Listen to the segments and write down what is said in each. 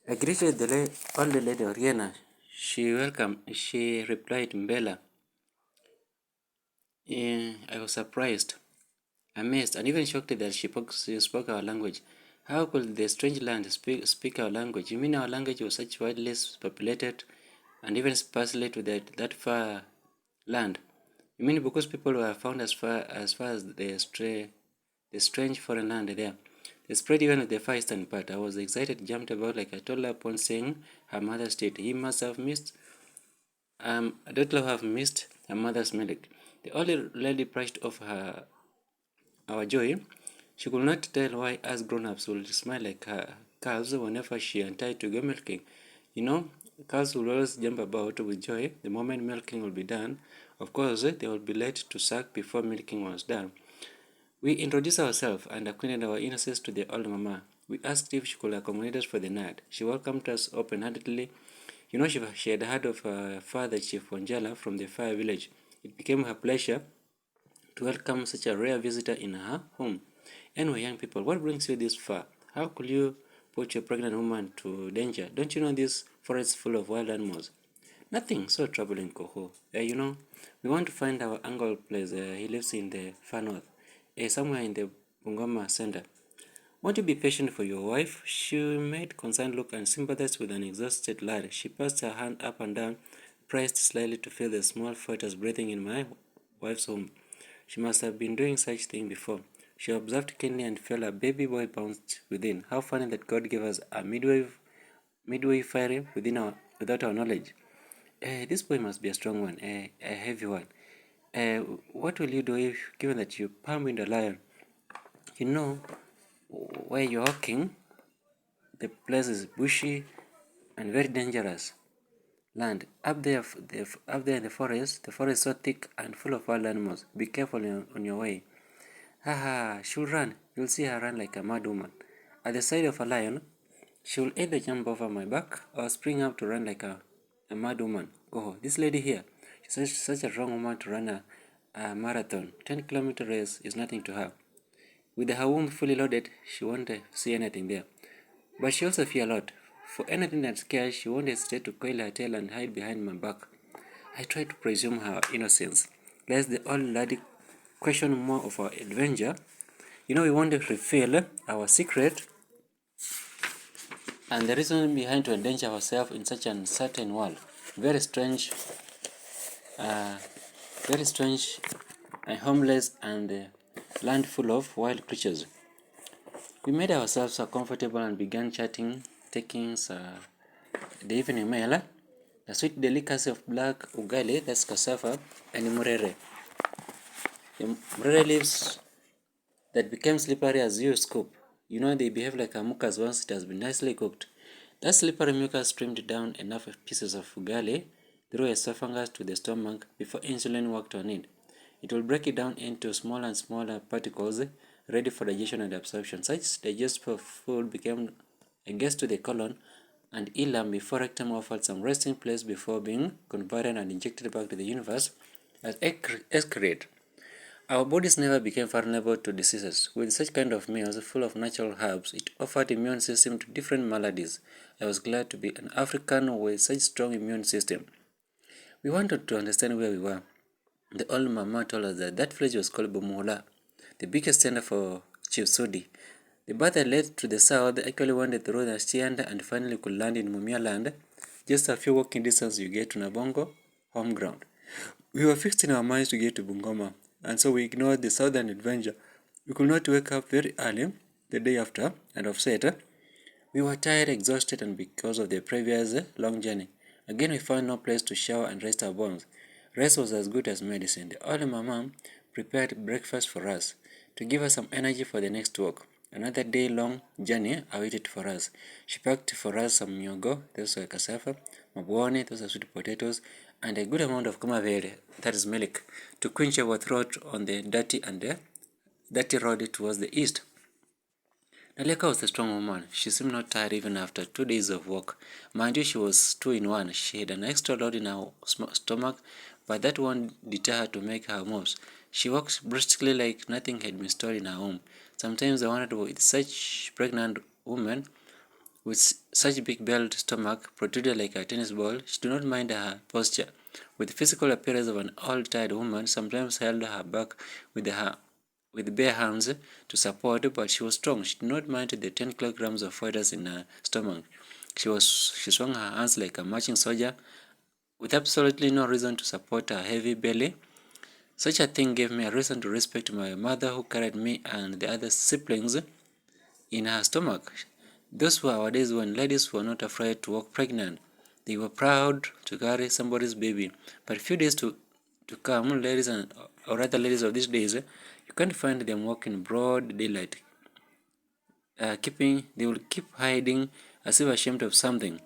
I greeted the old lady Oriana. She replied Mbela. I was surprised, amazed, and even shocked that she spoke our language. How could the strange land speak our language? You mean our language was such widely populated and even sparsely to that far land? You mean because people were found as far as the strange foreign land there? They spread even with the far eastern part. I was excited, jumped about like a toddler upon seeing her mother's state. He must have missed I don't love have missed her mother's milk. The old lady brushed off our joy. She could not tell why us grown-ups would smile like her calves whenever she untied to go milking. You know, cows will always jump about with joy the moment milking will be done. Of course, they would be late to suck before milking was done. We introduced ourselves and acquainted our innocence to the old mama. We asked if she could accommodate us for the night. She welcomed us open-handedly. You know, she had heard of her father, Chief Wanjala, from the fire village. It became her pleasure to welcome such a rare visitor in her home. Anyway, young people, what brings you this far? How could you put your pregnant woman to danger? Don't you know this forest is full of wild animals? Nothing so troubling, Koho. We want to find our uncle place. He lives in the far north, somewhere in the Bungoma center. Won't you be patient for your wife? She made concerned look and sympathized with an exhausted lad. She passed her hand up and down, pressed slightly to feel the small fetus breathing in my wife's womb. She must have been doing such thing before. She observed keenly and felt a baby boy bounced within. How funny that God gave us a midwifery without our knowledge. This boy must be a strong one, a heavy one. What will you do if, given that you palm in the lion? You know, where you're walking, the place is bushy and very dangerous land. Up there in the forest is so thick and full of wild animals. Be careful on your way. Haha, she'll run. You'll see her run like a mad woman. At the sight of a lion, she'll either jump over my back or spring up to run like a mad woman. Go, this lady here, she's such a wrong woman to run a marathon. 10-kilometer race is nothing to her. With her womb fully loaded, she won't see anything there. But she also fears a lot. For anything that scares, she won't hesitate to coil her tail and hide behind my back. I tried to presume her innocence, lest the old lady question more of our adventure. We want to reveal our secret and the reason behind to endanger ourselves in such an uncertain world. Very strange, uh, very strange and homeless and land full of wild creatures. We made ourselves so comfortable and began chatting, taking the evening meal, the sweet delicacy of black ugali, that's cassava, and murere. The murere leaves that became slippery as you scoop. They behave like a mucus once it has been nicely cooked. That slippery mucus streamed down enough pieces of ugali through esophagus to the stomach before insulin worked on it. It will break it down into smaller and smaller particles ready for digestion and absorption. Such digestible food became a guest to the colon and ileum before rectum offered some resting place before being converted and injected back to the universe as excrete. Our bodies never became vulnerable to diseases. With such kind of meals full of natural herbs, it offered immune system to different maladies. I was glad to be an African with such strong immune system. We wanted to understand where we were. The old mama told us that village was called Bomola, the biggest center for Chief Sudi. The path that led to the south actually wandered through the Shianda and finally could land in Mumia land. Just a few walking distance you get to Nabongo, home ground. We were fixed in our minds to get to Bungoma, and so we ignored the southern adventure. We could not wake up very early the day after and offset. We were tired, exhausted, and because of the previous long journey. Again, we found no place to shower and rest our bones. Rest was as good as medicine. The old mama prepared breakfast for us to give us some energy for the next walk. Another day-long journey awaited for us. She packed for us some miogo, those were cassava, mabwone, those are sweet potatoes, and a good amount of kumavere, that is milk, to quench our throat on the dirty road towards the east. Naleka was a strong woman. She seemed not tired even after 2 days of work. Mind you, she was two in one. She had an extra load in her stomach, but that won't deter her to make her moves. She walked briskly like nothing had been stored in her home. Sometimes I wondered with such pregnant women With such big belled stomach protruded like a tennis ball, she did not mind her posture. With the physical appearance of an old tired woman, sometimes held her back with bare hands to support, but she was strong. She did not mind the 10 kilograms of fighters in her stomach. She swung her hands like a marching soldier, with absolutely no reason to support her heavy belly. Such a thing gave me a reason to respect my mother, who carried me and the other siblings in her stomach. Those were our days when ladies were not afraid to walk pregnant. They were proud to carry somebody's baby. But few days to come, ladies or rather ladies of these days, you can't find them walking broad daylight. They will keep hiding as if ashamed of something,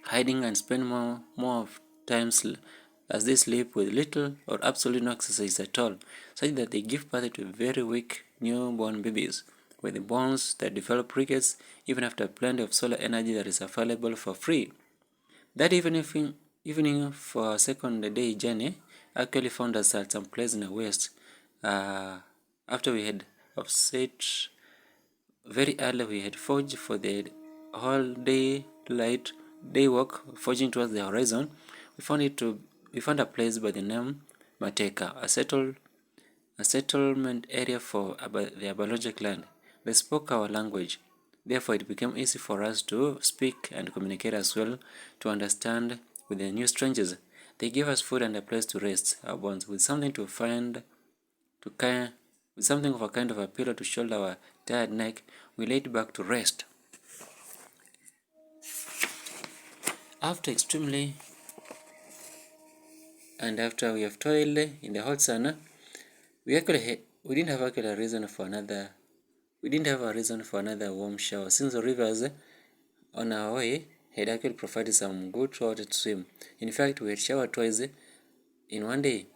hiding and spend more of times as they sleep with little or absolutely no exercise at all, such that they give birth to very weak newborn babies with bones that develop rickets even after plenty of solar energy that is available for free. That evening for a second day journey actually found us at some place in the west. After we had offset very early, we had forged for the whole day walk, forging towards the horizon. We found a place by the name Mateka, a settlement area for the Aboriginal land. They spoke our language. Therefore, it became easy for us to speak and communicate as well to understand with the new strangers. They gave us food and a place to rest our bones with something with something of a kind of a pillow to shoulder our tired neck. We laid back to rest. After we have toiled in the hot sun, we didn't have actually a reason for another. We didn't have a reason for another warm shower since the rivers on our way had actually provided some good water to swim. In fact, we had showered twice in one day,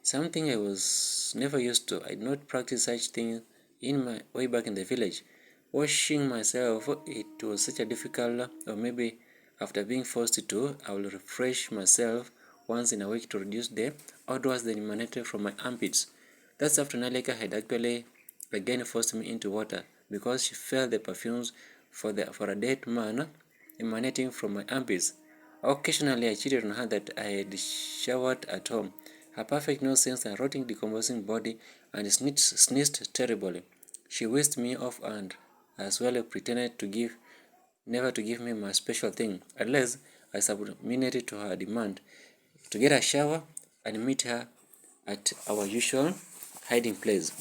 something I was never used to. I did not practice such things in my way back in the village. Washing myself, it was such a difficult, or maybe after being forced to, I will refresh myself once in a week to reduce the odors that emanated from my armpits. That's after Nalika had actually again forced me into water because she felt the perfumes for a dead man emanating from my armpits. Occasionally, I cheated on her that I had showered at home. Her perfect nonsense and rotting, decomposing body and sneezed terribly. She whisked me off and as well pretended never to give me my special thing, unless I submitted to her demand to get a shower and meet her at our usual hiding place.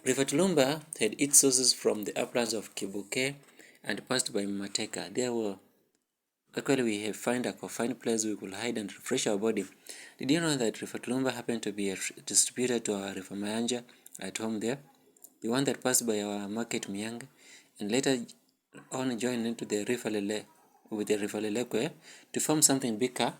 River Tulumba had its sources from the uplands of Kibuke and passed by Mateka. Actually, we have found a confined place we could hide and refresh our body. Did you know that River Tulumba happened to be a distributor to our River Mayanja at home there? The one that passed by our market Myanga and later on joined into the River Lele with the River Lelekwe to form something bigger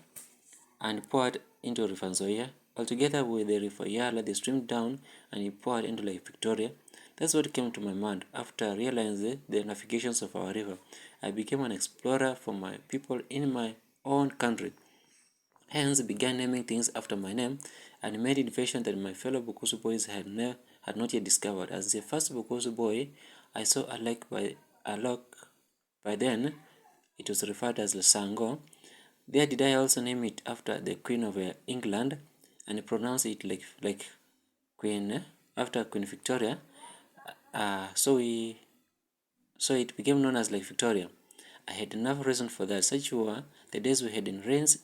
and poured into River Nzoia. Altogether with the River Yala, they streamed down and it poured into Lake Victoria. That's what came to my mind after realizing the navigations of our river. I became an explorer for my people in my own country. Hence began naming things after my name and made inventions that my fellow Bukusu boys had not yet discovered. As the first Bukusu boy, I saw a lake by then. It was referred as Sango. There did I also name it after the Queen of England and pronounce it like Queen after Queen Victoria. So it became known as Lake Victoria. I had enough reason for that. Such were the days we had in rains.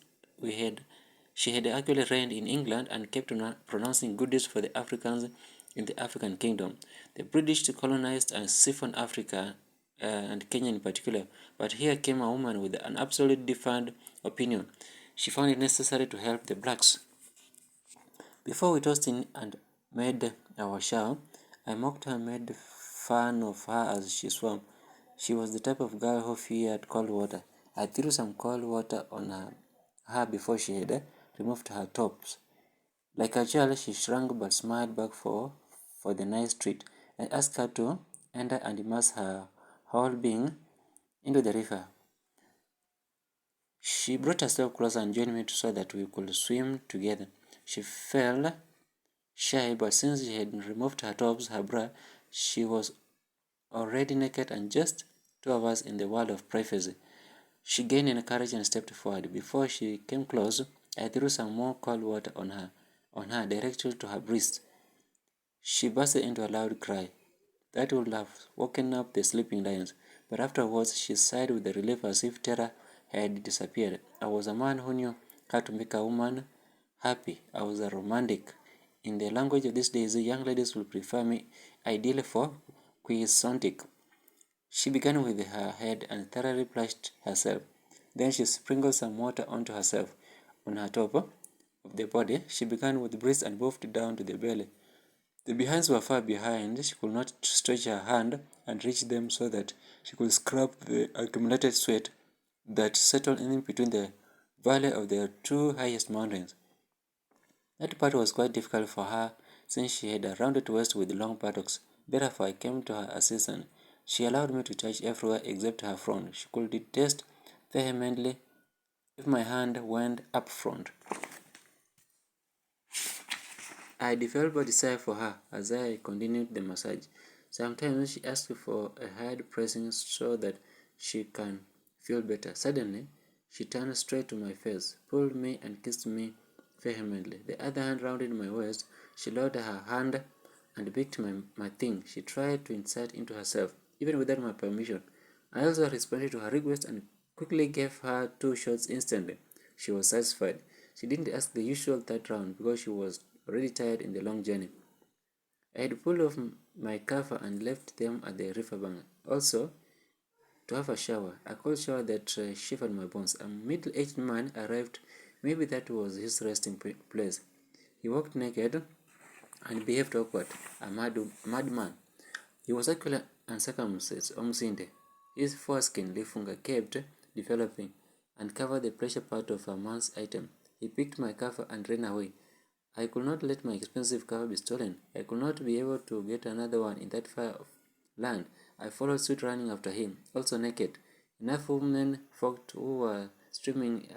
She had actually reigned in England and kept on pronouncing goodies for the Africans in the African kingdom. The British colonized and siphoned Africa and Kenya in particular. But here came a woman with an absolutely different opinion. She found it necessary to help the blacks. Before we tossed in and made our shower, I mocked her, made fun of her as she swam. She was the type of girl who feared cold water. I threw some cold water on her before she had removed her tops. Like a child, she shrank but smiled back for the nice treat. I asked her to enter and immerse her whole being into the river. She brought herself closer and joined me so that we could swim together. She felt shy, but since she had removed her tops, her bra, she was already naked and just two of us in the world of privacy. She gained courage and stepped forward. Before she came close, I threw some more cold water on her directly to her breast. She burst into a loud cry that would have woken up the sleeping lions, but afterwards she sighed with relief as if terror had disappeared. I was a man who knew how to make a woman happy. I was a romantic. In the language of these days, young ladies will prefer me ideally for quixotic. She began with her head and thoroughly plashed herself. Then she sprinkled some water onto herself. On her top of the body, she began with breast and moved down to the belly. The behinds were far behind. She could not stretch her hand and reach them so that she could scrub the accumulated sweat that settled in between the valley of the two highest mountains. That part was quite difficult for her since she had a rounded waist with long buttocks. Therefore, I came to her assistance. She allowed me to touch everywhere except her front. She could detest vehemently if my hand went up front. I developed a desire for her as I continued the massage. Sometimes she asked for a hard pressing so that she can feel better. Suddenly, she turned straight to my face, pulled me, and kissed me vehemently. The other hand rounded my waist. She lowered her hand and picked my thing she tried to insert into herself, even without my permission. I also responded to her request and quickly gave her 2 shots instantly. She was satisfied. She didn't ask the usual third round because she was already tired in the long journey. I had pulled off my kaffa and left them at the riverbank. Also, to have a shower, a cold shower that shivered my bones. A middle-aged man arrived. Maybe that was his resting place. He walked naked and behaved awkward, a madman. He was actually uncircumcised, omsinde. His foreskin lifunga kept developing and covered the pressure part of a man's item. He picked my cover and ran away. I could not let my expensive cover be stolen. I could not be able to get another one in that far land. I followed suit running after him, also naked. Enough women folk who were streaming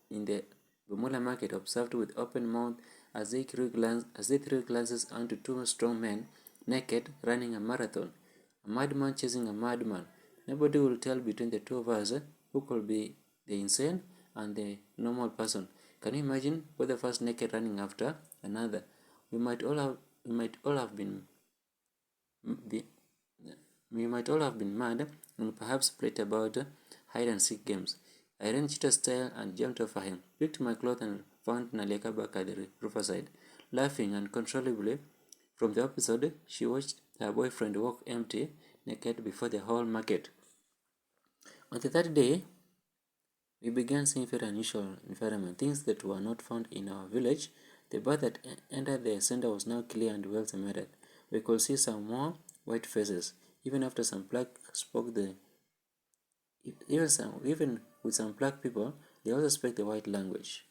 in the Bumula market observed with open mouth as they threw glances onto 2 strong men, naked, running a marathon. A madman chasing a madman. Nobody will tell between the two of us who could be the insane and the normal person. Can you imagine both of us naked running after another? We might all have been be, we might all have been mad and perhaps played about hide and seek games. I ran cheetah style and jumped over him, picked my clothes and found Naleka back at the riverside, laughing uncontrollably. From the episode, she watched her boyfriend walk empty, naked before the whole market. On the third day, we began seeing very unusual environment, things that were not found in our village. The path that entered the center was now clear and well cemented. We could see some more white faces. Even after some black spoke the even with some black people, they also speak the white language.